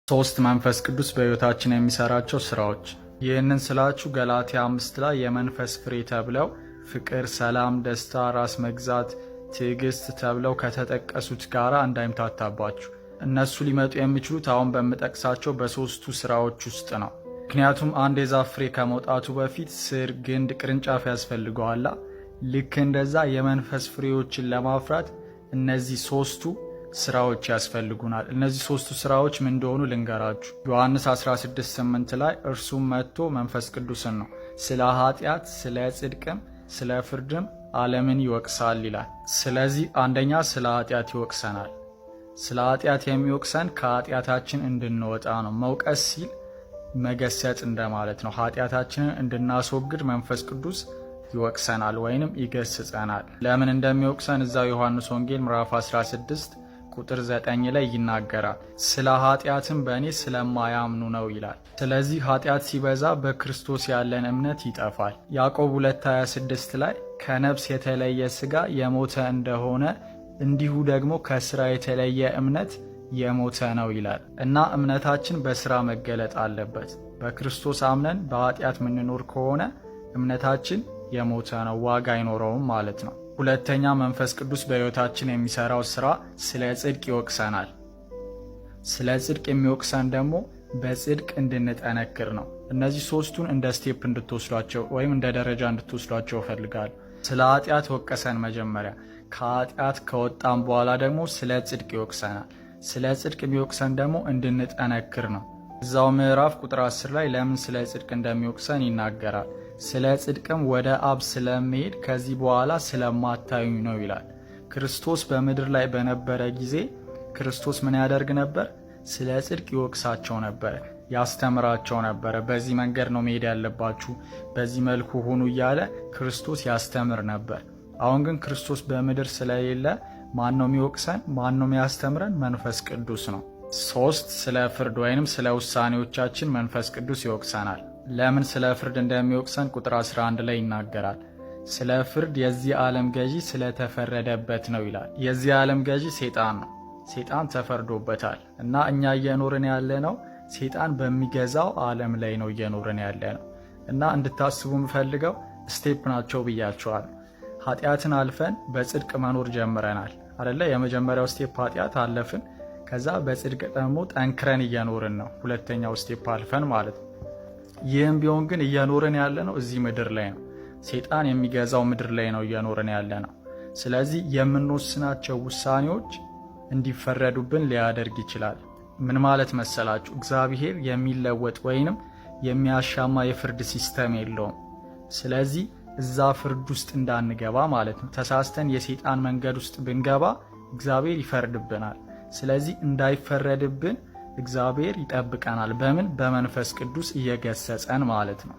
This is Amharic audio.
ሶስት መንፈስ ቅዱስ በሕይወታችን የሚሰራቸው ስራዎች። ይህንን ስላችሁ ገላትያ 5 ላይ የመንፈስ ፍሬ ተብለው ፍቅር፣ ሰላም፣ ደስታ፣ ራስ መግዛት፣ ትዕግስት ተብለው ከተጠቀሱት ጋር እንዳይምታታባችሁ። እነሱ ሊመጡ የሚችሉት አሁን በምጠቅሳቸው በሶስቱ ስራዎች ውስጥ ነው። ምክንያቱም አንድ የዛፍ ፍሬ ከመውጣቱ በፊት ስር፣ ግንድ፣ ቅርንጫፍ ያስፈልገዋላ። ልክ እንደዛ የመንፈስ ፍሬዎችን ለማፍራት እነዚህ ሶስቱ ስራዎች ያስፈልጉናል። እነዚህ ሶስቱ ስራዎች ምን እንደሆኑ ልንገራችሁ። ዮሐንስ 16:8 ላይ እርሱም መጥቶ መንፈስ ቅዱስን ነው ስለ ኃጢአት፣ ስለ ጽድቅም፣ ስለ ፍርድም ዓለምን ይወቅሳል ይላል። ስለዚህ አንደኛ ስለ ኃጢአት ይወቅሰናል። ስለ ኃጢአት የሚወቅሰን ከኃጢአታችን እንድንወጣ ነው። መውቀስ ሲል መገሰጽ እንደማለት ነው። ኃጢአታችንን እንድናስወግድ መንፈስ ቅዱስ ይወቅሰናል ወይንም ይገስጸናል። ለምን እንደሚወቅሰን እዛው ዮሐንስ ወንጌል ምዕራፍ 16 ቁጥር 9 ላይ ይናገራል። ስለ ኃጢአትም በእኔ ስለማያምኑ ነው ይላል። ስለዚህ ኃጢአት ሲበዛ በክርስቶስ ያለን እምነት ይጠፋል። ያዕቆብ 2:26 ላይ ከነፍስ የተለየ ሥጋ የሞተ እንደሆነ እንዲሁ ደግሞ ከሥራ የተለየ እምነት የሞተ ነው ይላል እና እምነታችን በሥራ መገለጥ አለበት። በክርስቶስ አምነን በኃጢአት የምንኖር ከሆነ እምነታችን የሞተ ነው፣ ዋጋ አይኖረውም ማለት ነው። ሁለተኛ መንፈስ ቅዱስ በሕይወታችን የሚሰራው ስራ ስለ ጽድቅ ይወቅሰናል። ስለ ጽድቅ የሚወቅሰን ደግሞ በጽድቅ እንድንጠነክር ነው። እነዚህ ሶስቱን እንደ ስቴፕ እንድትወስዷቸው ወይም እንደ ደረጃ እንድትወስዷቸው እፈልጋለሁ። ስለ ኃጢአት ወቀሰን መጀመሪያ። ከኃጢአት ከወጣን በኋላ ደግሞ ስለ ጽድቅ ይወቅሰናል። ስለ ጽድቅ የሚወቅሰን ደግሞ እንድንጠነክር ነው። እዛው ምዕራፍ ቁጥር 10 ላይ ለምን ስለ ጽድቅ እንደሚወቅሰን ይናገራል። ስለ ጽድቅም ወደ አብ ስለሚሄድ ከዚህ በኋላ ስለማታዩኝ ነው ይላል። ክርስቶስ በምድር ላይ በነበረ ጊዜ ክርስቶስ ምን ያደርግ ነበር? ስለ ጽድቅ ይወቅሳቸው ነበር፣ ያስተምራቸው ነበር። በዚህ መንገድ ነው መሄድ ያለባችሁ፣ በዚህ መልኩ ሁኑ እያለ ክርስቶስ ያስተምር ነበር። አሁን ግን ክርስቶስ በምድር ስለሌለ ማን ነው የሚወቅሰን? ማን ነው የሚያስተምረን? መንፈስ ቅዱስ ነው። 3 ስለ ፍርድ ወይንም ስለ ውሳኔዎቻችን መንፈስ ቅዱስ ይወቅሰናል። ለምን ስለ ፍርድ እንደሚወቅሰን ቁጥር 11 ላይ ይናገራል። ስለ ፍርድ የዚህ ዓለም ገዢ ስለተፈረደበት ነው ይላል። የዚህ ዓለም ገዢ ሴጣን ነው። ሴጣን ተፈርዶበታል እና እኛ እየኖርን ያለ ነው ሴጣን በሚገዛው ዓለም ላይ ነው እየኖርን ያለ ነው። እና እንድታስቡ የምፈልገው ስቴፕ ናቸው ብያቸዋል። ኃጢአትን አልፈን በጽድቅ መኖር ጀምረናል አይደለ? የመጀመሪያው ስቴፕ ኃጢአት አለፍን። ከዛ በጽድቅ ደግሞ ጠንክረን እየኖርን ነው፣ ሁለተኛው ስቴፕ አልፈን ማለት ነው። ይህም ቢሆን ግን እየኖርን ያለ ነው እዚህ ምድር ላይ ነው። ሴጣን የሚገዛው ምድር ላይ ነው እየኖርን ያለ ነው። ስለዚህ የምንወስናቸው ውሳኔዎች እንዲፈረዱብን ሊያደርግ ይችላል። ምን ማለት መሰላችሁ? እግዚአብሔር የሚለወጥ ወይንም የሚያሻማ የፍርድ ሲስተም የለውም። ስለዚህ እዛ ፍርድ ውስጥ እንዳንገባ ማለት ነው። ተሳስተን የሴጣን መንገድ ውስጥ ብንገባ እግዚአብሔር ይፈርድብናል። ስለዚህ እንዳይፈረድብን እግዚአብሔር ይጠብቀናል። በምን? በመንፈስ ቅዱስ እየገሰጸን ማለት ነው።